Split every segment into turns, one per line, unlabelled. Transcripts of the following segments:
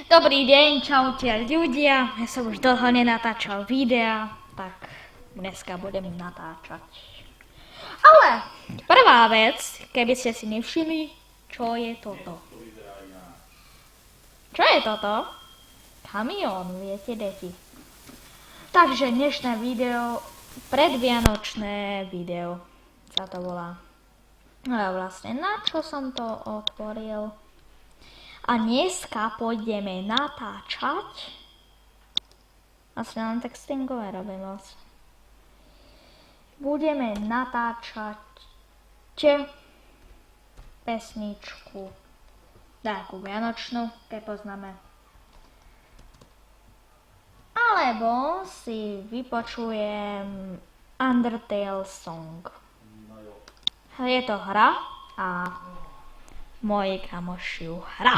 Dobrý deň, čaute ľudia. Ja som už dlho nenatáčal videa, tak dneska budem natáčať. Ale prvá vec, keby ste si nevšimli, čo je toto? Čo je toto? Kamión, viete, deti. Takže dnešné video, predvianočné video sa to volá. No a vlastne na čo som to otvoril? A dneska pôjdeme natáčať. Asi len textingové robím vlastne. Budeme natáčať pesničku. Takú vianočnú, keď poznáme. Alebo si vypočujem Undertale song. Je to hra a moji kamoši ju hra.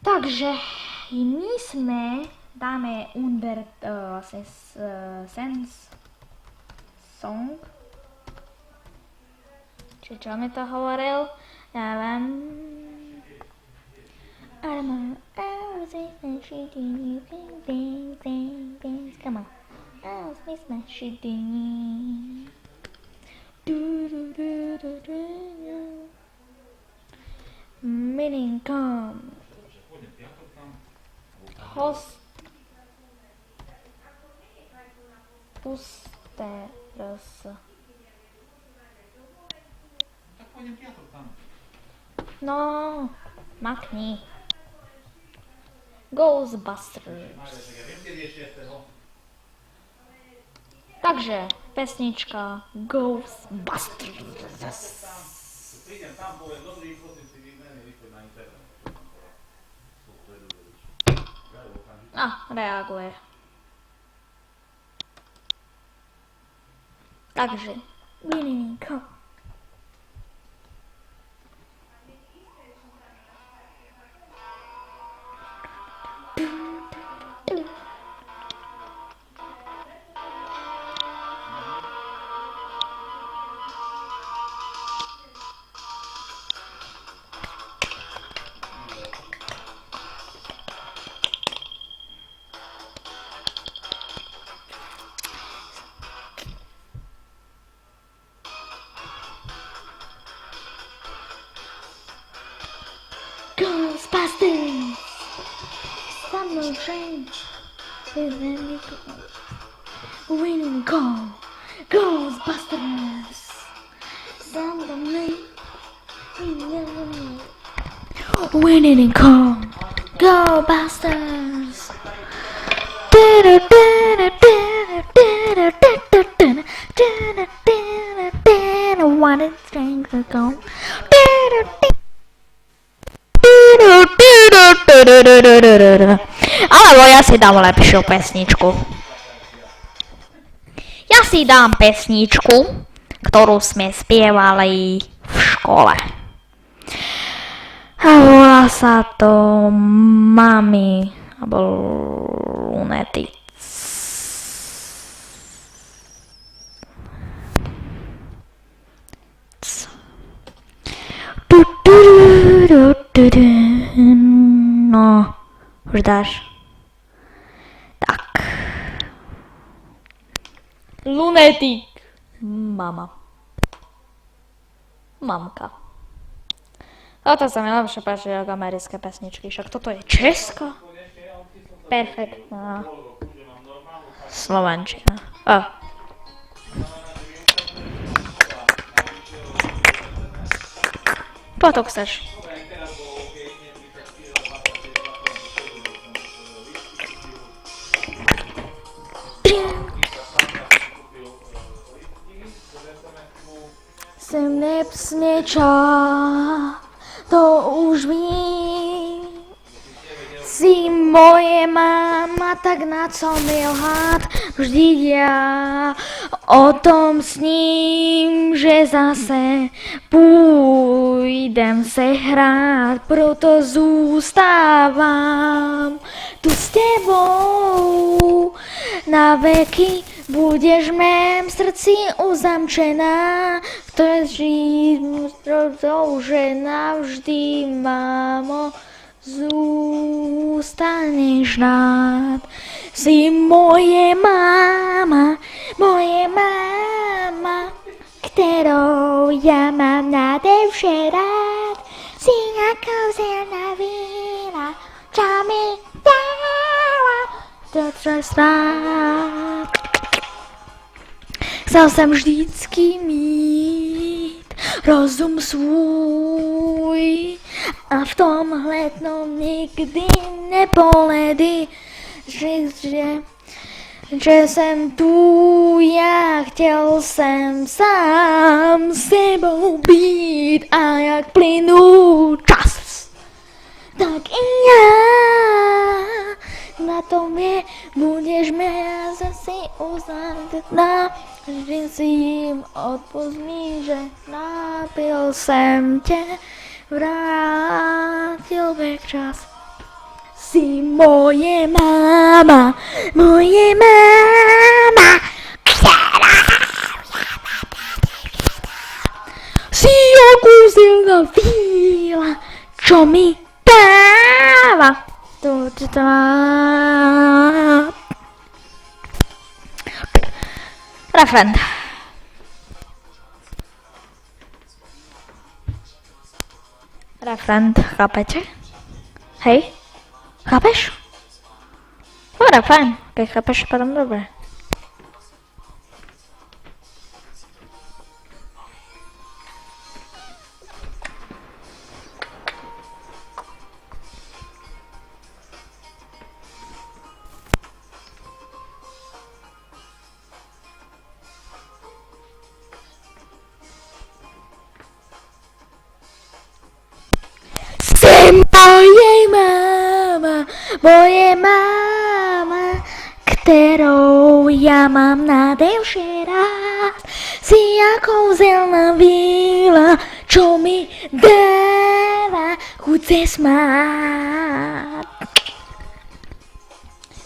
Takže my dáme Sense song. Či čo mi to hovoril? Dávam come on. Meaning come. Pusteros. No, makni. Ghostbusters. Takže pesnička Ghostbusters. Reaguje. Takže Mininko. Ghostbusters! Summer train. Winning call. Ghostbusters! Winning call. Ghostbusters! What is strength to go? Alebo ja si dám lepšiu pesničku. Ja si dám pesničku, ktorú sme spievali v škole. A volá sa to Mami alebo Lunatic. No, už dáš. Tak. Lunatic. Mama. Mamka. Toto sa mi lepšie páči ako americké pesničky, však toto je Česko. Perfektná. Slovenčina. Potom chceš. Sem nepsneča, to už vím. Si moje mama, tak na co mi lhát, vždy ja o tom sním, že zase půjdem se hrát, proto zůstávám tu s tebou na veky. Budeš v mém srdci uzamčená, to je žít, že navždy, mámo, zůstaneš rád. Jsi moje máma, kterou já mám nade vše rád. Jsi jako zelená víla, čo mi dala to, co rád. Chcel jsem vždycky mít rozum svůj a v tomhle nikdy nepoledy, že jsem tu, já chtěl jsem sám sebou být a jak plynu čas, tak i já na tom je, budeš mě zase uznat, že si jim odpust mi, že napil jsem tě, vrátil bych čas. Jsi moje máma, která jsi jako silná víla, čo mi dáva to refrén. Refrén, chápete? Hej? Chápeš? Dobre, fajn. Keď chápeš, potom dobre. Moje máma, kterou já mám nade vše rád. Jsi jako zelená víla, čo mi dáva chuť se smát.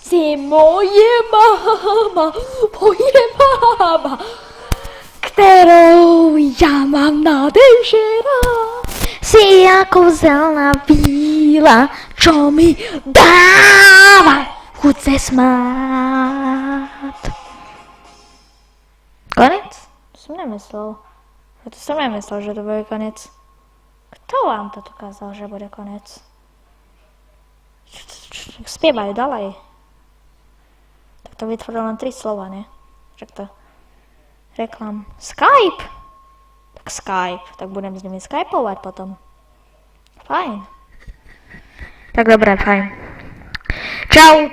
Jsi moje máma, kterou já mám nade vše rád. Jsi jako zelená víla, čo mi dáva chuť se smát. Konec? To jsem nemyslel. To jsem nemyslel, že to bude konec. Kto vám to dokázal, že bude konec? Zpěvaj, dalej. Tak to vytvorilo len 3 slova, ne? Však to reklam. Skype! Tak Skype, tak budem s nimi skypovat potom. Fajn. Tak dobré, fajn. Čau.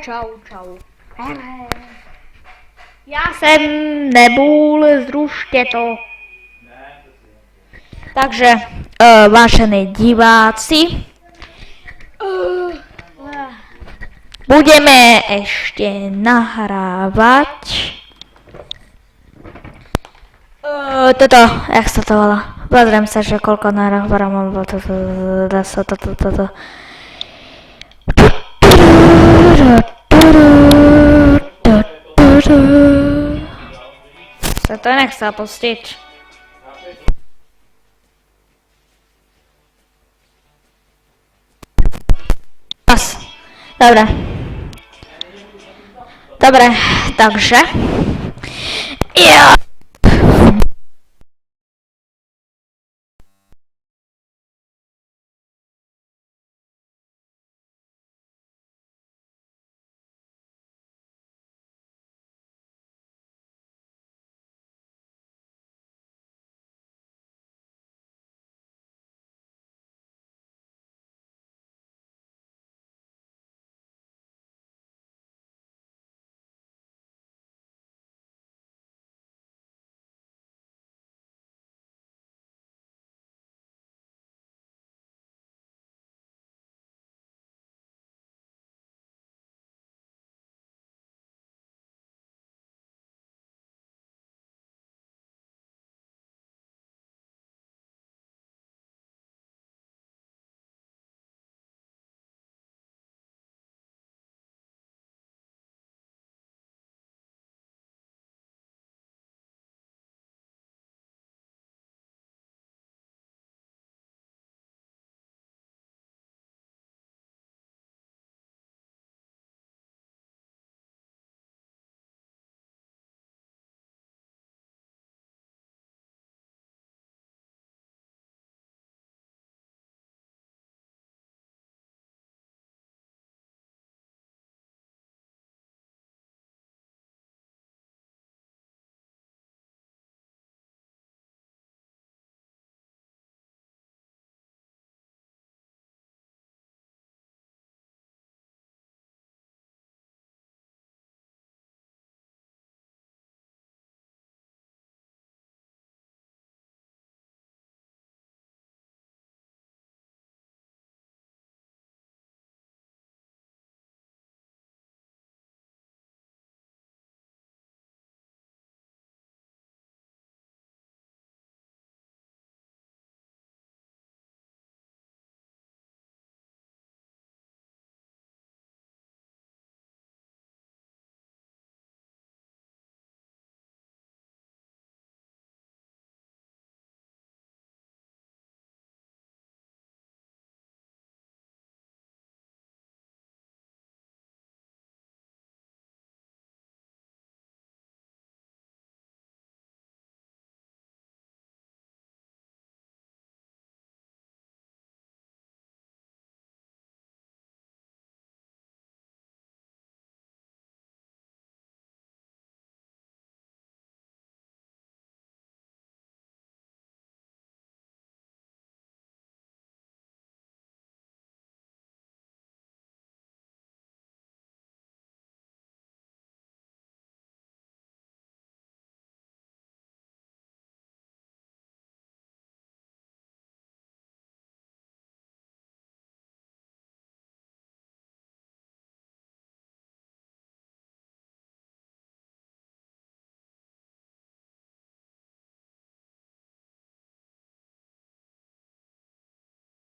Já jsem nebůl, zrušte to. Takže, vážení diváci, budeme ještě nahrávat toto, jak se to volá? Pozriem sa, že koľko nahrávam mám toto. Se to nechce pustiť. Dobre, takže